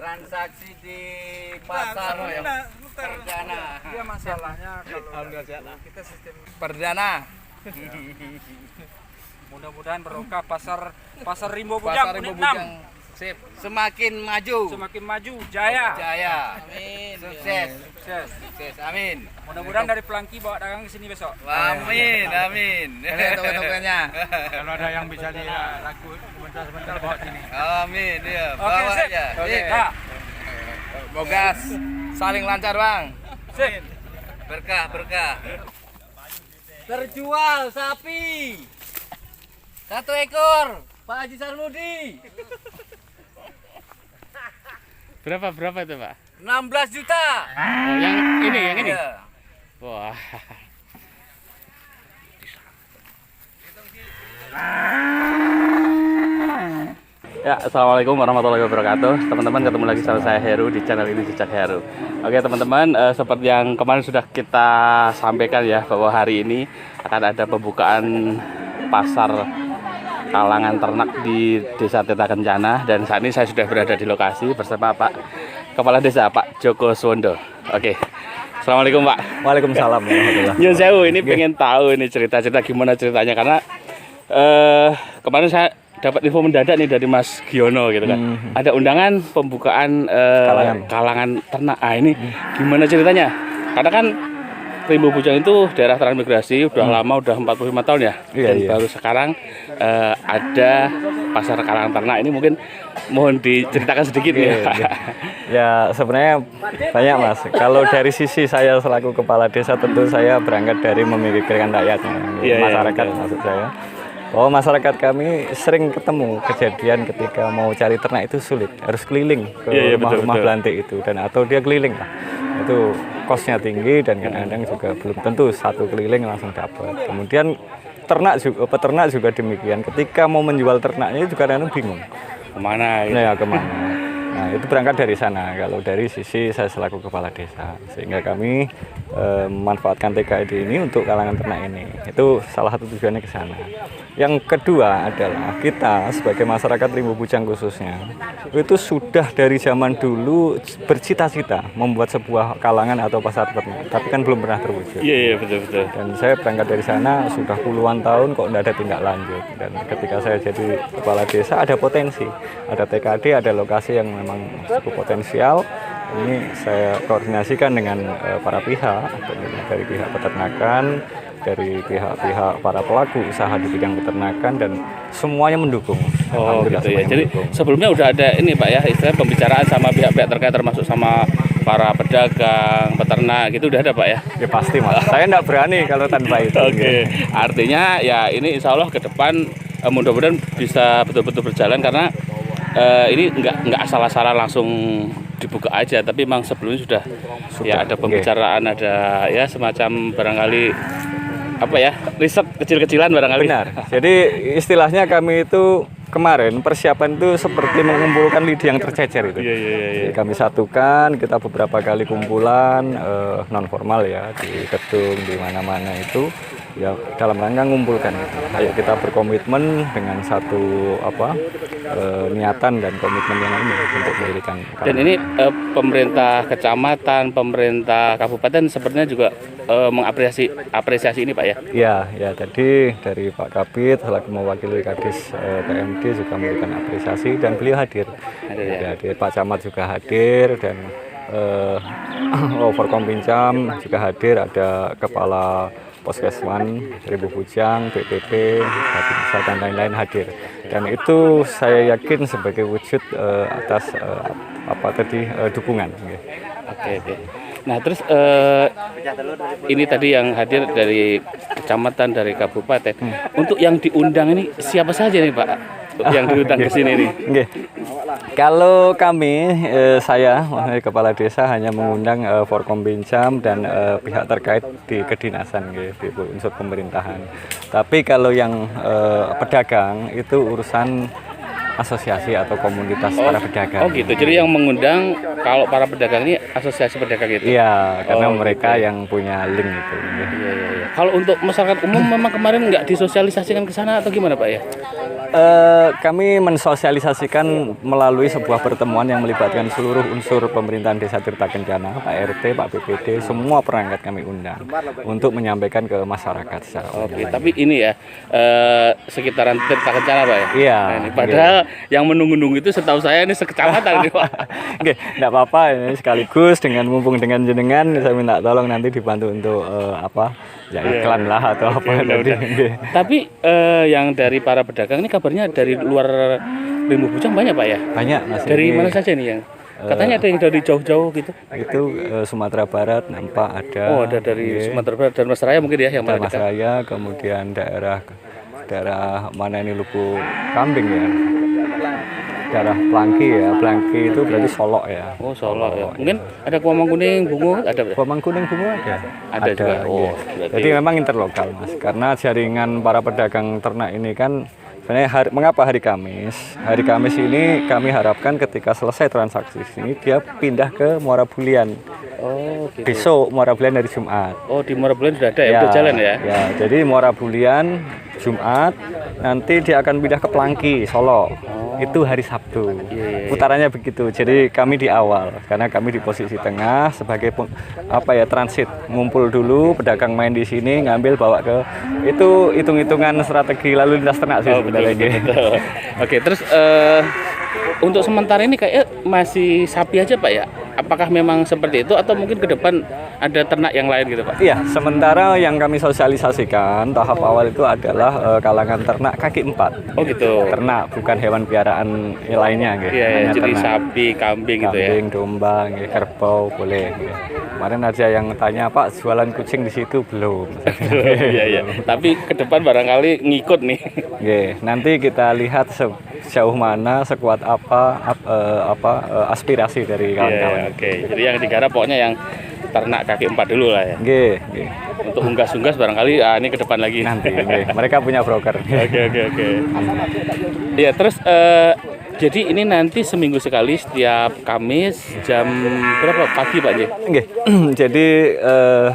transaksi di pasar perdana. Iya masalahnya kalau kita sistem Perdana. mudah-mudahan berokah pasar Rimbo Pasar Bujang Rimbo Unit 6. Bujang. Sip. Semakin maju. Semakin maju, jaya. Jaya. Amin. Sukses. Sukses. Sukses. Amin. Mudah-mudahan dari Pelangki bawa dagang ke sini besok. Amin. Amin. Ini toko-tokonya. Kalau ada yang bisa laku sebentar bawa sini. Amin. Iya. Oke, Bawa sip. aja. Oke. Sip. Dah. Bogas. Saling lancar, Bang. Sip. Berkah, berkah. Terjual sapi. 1 ekor. Pak Haji Sarmudi. Berapa itu, Pak? 16 juta. Oh, yang ini. Iya. Wah. Ya, assalamualaikum warahmatullahi wabarakatuh. Teman-teman, ketemu lagi sama saya Heru di channel ini Jejak Heru. Oke teman-teman, seperti yang kemarin sudah kita sampaikan ya, bahwa hari ini akan ada pembukaan pasar kalangan ternak di Desa Teta Kencana. Dan saat ini saya sudah berada di lokasi bersama Pak Kepala Desa, Pak Joko Suwondo. Oke, assalamualaikum Pak. Waalaikumsalam warahmatullahi Nyun sewu, ini pengen tahu ini cerita-cerita gimana ceritanya, karena kemarin saya dapat info mendadak nih dari Mas Giono gitu kan. Ada undangan pembukaan kalangan ternak. Ah, ini gimana ceritanya? Karena kan Rimbo Bujang itu daerah transmigrasi udah lama, udah 45 tahun ya. Iya, Dan iya. baru sekarang ada pasar kalangan ternak. Ini mungkin mohon diceritakan sedikit ya. Ya sebenarnya banyak Mas. Kalau dari sisi saya selaku kepala desa, tentu saya berangkat dari memikirkan rakyatnya, Iya, masyarakat iya. maksud saya. Bahwa masyarakat kami sering ketemu kejadian ketika mau cari ternak itu sulit, harus keliling ke Iya, iya, rumah-rumah betul. belantik itu, dan atau dia keliling lah. Itu kosnya tinggi dan kadang-kadang juga belum tentu satu keliling langsung dapat. Kemudian peternak juga demikian. Ketika mau menjual ternaknya itu kadang-kadang bingung. Kemana gitu? Nah, ya kemana? Nah itu berangkat dari sana. Kalau dari sisi saya selaku kepala desa, sehingga kami memanfaatkan TKD ini untuk kalangan ternak ini. Itu salah satu tujuannya ke sana. Yang kedua adalah kita sebagai masyarakat Rimbo Bujang khususnya, itu sudah dari zaman dulu bercita-cita membuat sebuah kalangan atau pasar ternak, tapi kan belum pernah terwujud. Iya, betul. Dan saya berangkat dari sana sudah puluhan tahun kok tidak ada tindak lanjut. Dan ketika saya jadi kepala desa, ada potensi, ada TKD, ada lokasi yang memang cukup potensial. Ini saya koordinasikan dengan para pihak, dari pihak peternakan, dari pihak-pihak para pelaku usaha di bidang peternakan, dan semuanya mendukung. Oh gitu ya. semuanya Jadi mendukung. sebelumnya udah ada ini Pak ya, istilah pembicaraan sama pihak-pihak terkait, termasuk sama para pedagang, peternak gitu, udah ada Pak ya? Ya pasti Mas, saya tidak berani kalau tanpa itu. Oke, artinya ya ini insya Allah ke depan mudah-mudahan bisa betul-betul berjalan, karena ini nggak asal-asalan langsung dibuka aja, tapi memang sebelumnya sudah ya ada pembicaraan, ada ya semacam barangkali apa ya, riset kecil-kecilan barangkali. Benar. Jadi istilahnya kami itu kemarin persiapan itu seperti mengumpulkan lidi yang tercecer itu. Iya. Jadi kami satukan, kita beberapa kali kumpulan non formal ya, di gedung, di mana-mana itu ya, dalam rangka mengumpulkan itu. Ayo kita berkomitmen dengan satu niatan dan komitmen yang ini untuk mendirikan. Dan ini pemerintah kecamatan, pemerintah kabupaten sepertinya juga mengapresiasi ini Pak ya. Ya tadi dari Pak Kabid selaku mewakili Kadis PMD juga memberikan apresiasi, dan beliau hadir. Hadir. Pak Camat juga hadir, dan Forkompinjam juga hadir, ada Kepala Poskesman Rimbo Bujang, BPP, Babinsa, dan lain-lain hadir. Dan itu saya yakin sebagai wujud atas dukungan. Oke. Nah terus ini tadi yang hadir dari kecamatan, dari kabupaten. Untuk yang diundang ini siapa saja nih Pak? Yang diundang ke sini nih? Oke. Kalau kami, saya kepala desa hanya mengundang Forkompinjam dan pihak terkait di kedinasan, di unsur pemerintahan. Tapi kalau yang pedagang itu urusan asosiasi atau komunitas para pedagang. Oh gitu. Jadi yang mengundang kalau para pedagang ini asosiasi pedagang itu? Iya, karena Oh, mereka gitu. yang punya link itu. Iya. Kalau untuk masyarakat umum memang kemarin nggak disosialisasikan ke sana atau gimana Pak ya? Kami mensosialisasikan melalui sebuah pertemuan yang melibatkan seluruh unsur pemerintahan Desa Tirta Kencana, Pak RT, Pak BPD, semua perangkat kami undang untuk menyampaikan ke masyarakat secara Oke, tapi ini ya sekitaran Tirta Kencana Pak ya? Iya. Nah, ini padahal yang menunggu-nunggu itu setahu saya ini sekecamatan nih Pak. Oke, enggak apa-apa ini sekaligus dengan mumpung dengan jenengan saya minta tolong nanti dibantu untuk ya iklan lah atau apa tadi. Tapi yang dari para pedagang ini kabarnya dari luar Rimbu Bujang banyak Pak ya? Banyak Mas. Dari ini, mana saja nih yang? Katanya ada yang dari jauh-jauh gitu. Itu Sumatera Barat nampak ada. Oh, ada dari Sumatera Barat dan Mas Raya mungkin ya yang Mas dekat. Raya, kemudian daerah mana ini Lubu Kambing ya. Daerah Plangki ya. Plangki itu berarti Solok ya. Oh, Solo ya. Mungkin ada Kuamang Kuning, Bungo ada Pak? Kuamang Kuning Bungo ada. Ada juga. Oh, iya. berarti- Jadi memang interlokal Mas. Karena jaringan para pedagang ternak ini kan sebenarnya mengapa hari Kamis? Hari Kamis ini kami harapkan ketika selesai transaksi ini dia pindah ke Muara Bulian. Oh, gitu. Besok Muara Bulian dari Jumat. Oh, di Muara Bulan sudah ada ya, udah jalan ya? Ya, jadi Muara Bulian Jumat, nanti dia akan pindah ke Plangki, Solo. Itu hari Sabtu. Iya. Putarannya begitu. Jadi kami di awal karena kami di posisi tengah sebagai transit, ngumpul dulu, pedagang main di sini, ngambil bawa ke itu hitung-hitungan strategi lalu lintas ternak sih sebenarnya. Betul. Oke, terus untuk sementara ini kayak masih sapi aja Pak ya? Apakah memang seperti itu atau mungkin ke depan ada ternak yang lain gitu Pak? Iya, sementara yang kami sosialisasikan tahap awal itu adalah kalangan ternak kaki 4. Oh gitu. Ternak, bukan hewan piaraan lainnya gitu. Iya, Hanya jadi ternak. sapi, kambing gitu ya. Kambing, domba, kerbau boleh. Gitu. Kemarin ada yang tanya, Pak, jualan kucing di situ belum? Iya, iya. Tapi ke depan barangkali ngikut nih. Oke, nanti kita lihat sejauh mana, sekuat apa aspirasi dari kawan-kawan. Iya, oke. Jadi yang digarap pokoknya yang ternak kaki 4 dulu lah ya. Oke. Untuk unggas-unggas barangkali ini ke depan lagi. Nanti, mereka punya broker. Oke. Iya, terus jadi ini nanti seminggu sekali setiap Kamis jam berapa pagi Pak J? Oke. Jadi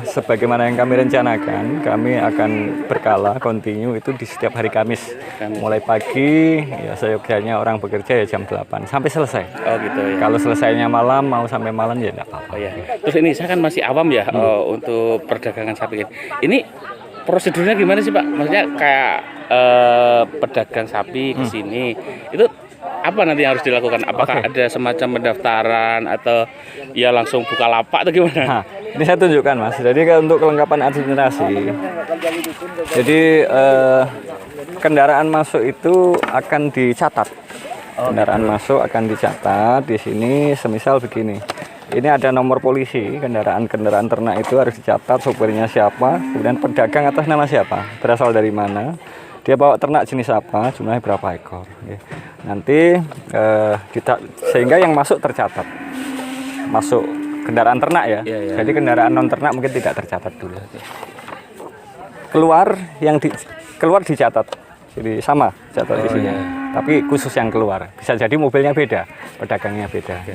sebagaimana yang kami rencanakan, kami akan berkala kontinu itu di setiap hari Kamis. Mulai pagi ya seyogyanya orang bekerja ya jam 8 sampai selesai. Oh gitu ya. Kalau selesainya malam mau sampai malam ya enggak apa-apa. Oh ya. Terus ini saya kan masih awam ya untuk perdagangan sapi. Ini prosedurnya gimana sih Pak? Maksudnya kayak pedagang sapi ke sini itu apa nanti yang harus dilakukan? Apakah ada semacam pendaftaran atau ya langsung buka lapak atau gimana? Nah, ini saya tunjukkan Mas. Jadi untuk kelengkapan administrasi. Jadi kendaraan masuk itu akan dicatat. Kendaraan masuk akan dicatat di sini semisal begini. Ini ada nomor polisi, kendaraan ternak itu harus dicatat, sopirnya siapa, kemudian pedagang atas nama siapa, berasal dari mana, dia bawa ternak jenis apa, jumlahnya berapa ekor. Nanti sehingga yang masuk tercatat, masuk kendaraan ternak ya. Jadi kendaraan non ternak mungkin tidak tercatat dulu. Keluar dicatat, jadi sama catat di sini. Tapi khusus yang keluar, bisa jadi mobilnya beda, pedagangnya beda.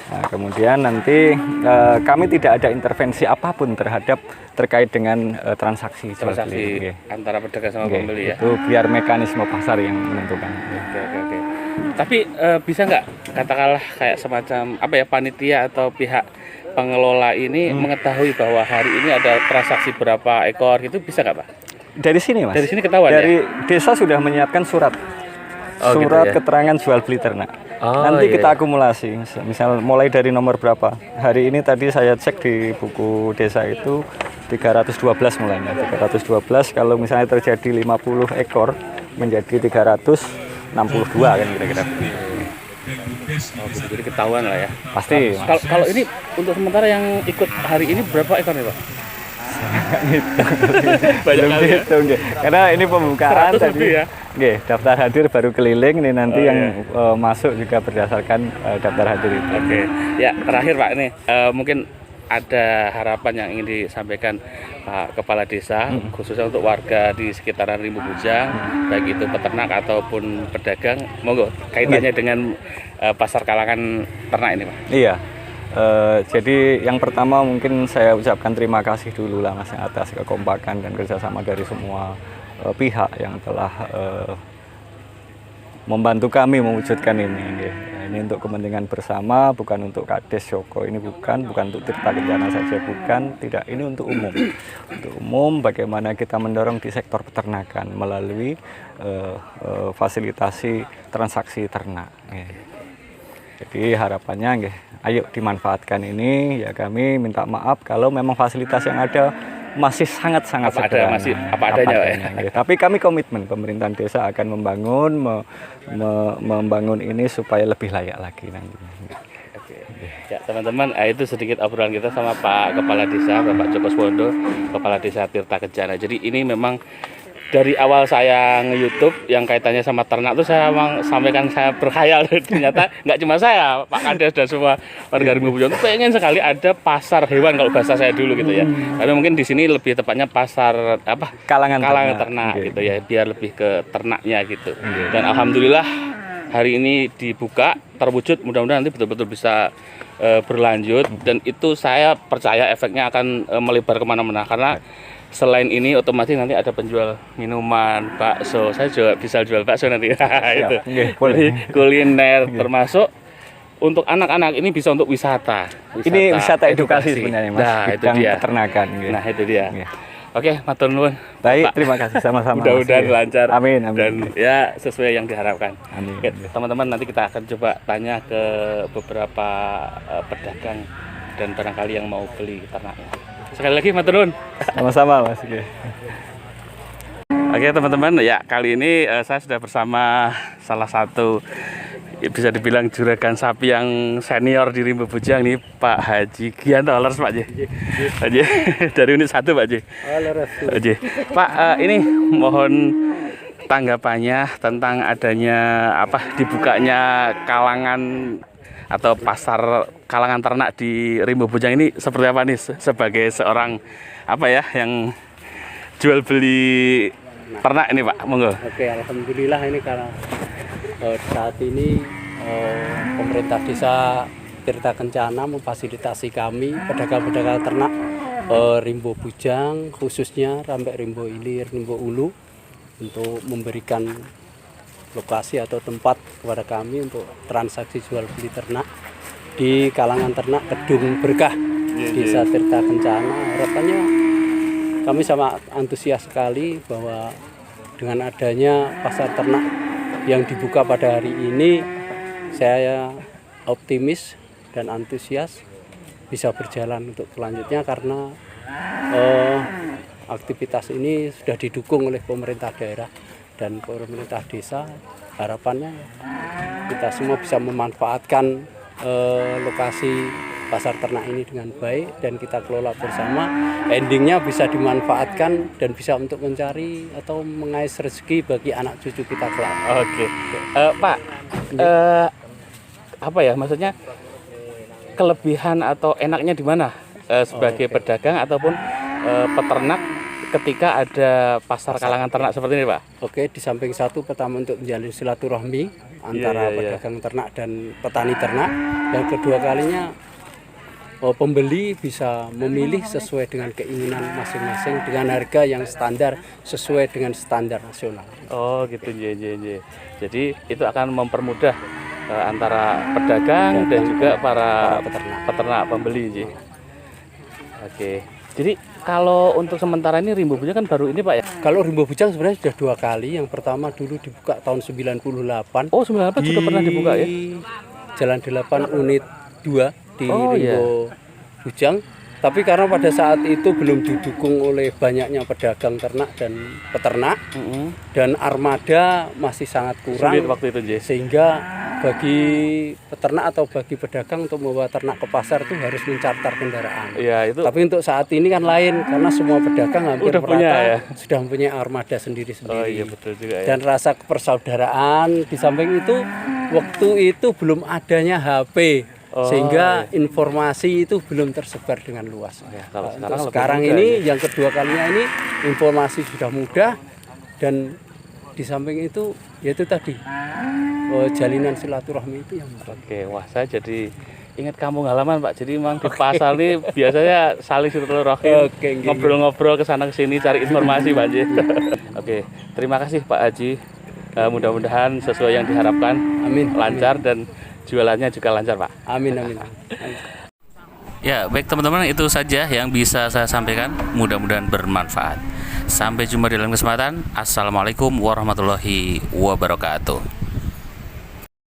Nah, kemudian nanti kami tidak ada intervensi apapun terkait dengan transaksi jual beli. Antara pedagang sama pembeli ya. Itu biar mekanisme pasar yang menentukan. Oke. Tapi bisa nggak katakanlah kayak semacam panitia atau pihak pengelola ini mengetahui bahwa hari ini ada transaksi berapa ekor gitu, bisa nggak Pak? Dari sini Mas. Dari sini ketahuan Dari ya? desa sudah menyiapkan surat gitu ya? keterangan jual beli ternak. Oh, Nanti iya, kita akumulasi, misal mulai dari nomor berapa. Hari ini tadi saya cek di buku desa itu 312 mulainya. 312 kalau misalnya terjadi 50 ekor menjadi 362 kan kira-kira. Oh, gitu. Jadi ketahuan lah ya. Pasti. Mas. Kalau ini untuk sementara yang ikut hari ini berapa ekor nih Pak? Belum dihitung ya. Karena ini pembukaan 100 tadi. lebih ya. Oke, daftar hadir baru keliling nih nanti yang masuk juga berdasarkan daftar hadir itu. Oke. Ya, terakhir Pak nih mungkin ada harapan yang ingin disampaikan Pak Kepala Desa khususnya untuk warga di sekitaran Rimbu Bujang, baik itu peternak ataupun pedagang, monggo kaitannya dengan pasar kalangan ternak ini Pak. Iya. Jadi yang pertama mungkin saya ucapkan terima kasih dulu lah Mas atas kekompakan dan kerjasama dari semua pihak yang telah membantu kami mewujudkan ini. Nggih. Ini untuk kepentingan bersama, bukan untuk Kades Joko, ini bukan untuk Tirta Kencana saja, bukan, tidak, ini untuk umum. Untuk umum, bagaimana kita mendorong di sektor peternakan melalui fasilitasi transaksi ternak. Jadi harapannya, ayo dimanfaatkan ini, ya kami minta maaf kalau memang fasilitas yang ada masih sangat-sangat sederhana. Apa adanya. Tapi kami komitmen pemerintahan desa akan membangun ini supaya lebih layak lagi nanti. Oke. Ya teman-teman, itu sedikit obrolan kita sama Pak Kepala Desa, Bapak Joko Swondo, Kepala Desa Tirta Kencana. Jadi ini memang dari awal saya nge-YouTube yang kaitannya sama ternak tuh saya memang sampaikan, saya berkhayal, ternyata nggak cuma saya, Pak Kades dan semua warga Rimbo Bujang tuh pengen sekali ada pasar hewan kalau bahasa saya dulu gitu ya. Tapi mungkin di sini lebih tepatnya pasar kalangan ternak gitu ya, biar lebih ke ternaknya gitu. Dan alhamdulillah hari ini dibuka, terwujud, mudah-mudahan nanti betul-betul bisa berlanjut, dan itu saya percaya efeknya akan melebar kemana-mana, karena selain ini otomatis nanti ada penjual minuman, bakso. Saya juga bisa jual bakso nanti. Itu. Jadi kuliner termasuk untuk anak-anak ini bisa untuk wisata. Ini wisata edukasi sebenarnya Mas. Nah, itu dia. Peternakan. Nah, itu dia. Oke, matur nuwun. Baik, terima kasih sama-sama. Mudah-mudahan lancar. Amin. Dan ya sesuai yang diharapkan. Amin. Oke, teman-teman, nanti kita akan coba tanya ke beberapa pedagang dan barangkali yang mau beli ternaknya. Sekali lagi matur nuwun. Sama-sama Mas. Oke teman-teman, ya kali ini saya sudah bersama salah satu bisa dibilang juragan sapi yang senior di Rimbo Bujang nih, Pak Haji Gianto. Leres Pak Haji. Haji dari unit 1 Pak Haji. Haji. Pak, ini mohon tanggapannya tentang adanya dibukanya kalangan atau pasar kalangan ternak di Rimbo Bujang ini seperti apa nih sebagai seorang yang jual beli ternak ini Pak, monggo. Oke, alhamdulillah ini karena saat ini pemerintah desa Tirta Kencana memfasilitasi kami pedagang-pedagang ternak Rimbo Bujang, khususnya sampai Rimbo Ilir, Rimbo Ulu, untuk memberikan lokasi atau tempat kepada kami untuk transaksi jual beli ternak di kalangan ternak Kedung Berkah Desa Tirta Kencana. Harapannya kami sangat antusias sekali bahwa dengan adanya pasar ternak yang dibuka pada hari ini, saya optimis dan antusias bisa berjalan untuk selanjutnya, karena aktivitas ini sudah didukung oleh pemerintah daerah dan pemerintah desa. Harapannya kita semua bisa memanfaatkan lokasi pasar ternak ini dengan baik dan kita kelola bersama. Endingnya bisa dimanfaatkan dan bisa untuk mencari atau mengais rezeki bagi anak cucu kita kelak. Oke. Pak, maksudnya kelebihan atau enaknya di mana sebagai pedagang ataupun peternak ketika ada pasar kalangan ternak seperti ini Pak? Oke, di samping satu, pertama untuk menjalin silaturahmi antara pedagang ternak dan petani ternak. Yang kedua kalinya pembeli bisa memilih sesuai dengan keinginan masing-masing dengan harga yang standar sesuai dengan standar nasional. Oh gitu, jadi itu akan mempermudah antara pedagang dan juga para peternak pembeli. Oke. Jadi kalau untuk sementara ini Rimbo Bujang kan baru ini Pak ya? Kalau Rimbo Bujang sebenarnya sudah 2 kali. Yang pertama dulu dibuka tahun 98. Oh 98 sudah pernah dibuka ya? Jalan 8 unit 2 di Rimbo Bujang. Tapi karena pada saat itu belum didukung oleh banyaknya pedagang ternak dan peternak, dan armada masih sangat kurang. Sulit waktu itu, sehingga bagi peternak atau bagi pedagang untuk membawa ternak ke pasar itu harus mencarter kendaraan. Ya, itu. Tapi untuk saat ini kan lain, karena semua pedagang hampir sudah mempunyai armada sendiri-sendiri. Oh iya betul juga ya. Dan rasa kepersaudaraan, di samping itu waktu itu belum adanya HP. Sehingga informasi itu belum tersebar dengan luas. Kalau sekarang ini yang kedua kalinya ini informasi sudah mudah, dan di samping itu yaitu tadi jalinan silaturahmi itu yang mudah. Oke, wah saya jadi ingat kampung halaman Pak. Jadi memang di pasar ini biasanya saling silaturahmi, ngobrol-ngobrol ke sana ke sini cari informasi Pak Haji. Oke, terima kasih Pak Haji. Mudah-mudahan sesuai yang diharapkan, Amin. lancar dan jualannya juga lancar, Pak. Amin. Ya, baik teman-teman, itu saja yang bisa saya sampaikan. Mudah-mudahan bermanfaat. Sampai jumpa di lain kesempatan. Assalamualaikum warahmatullahi wabarakatuh.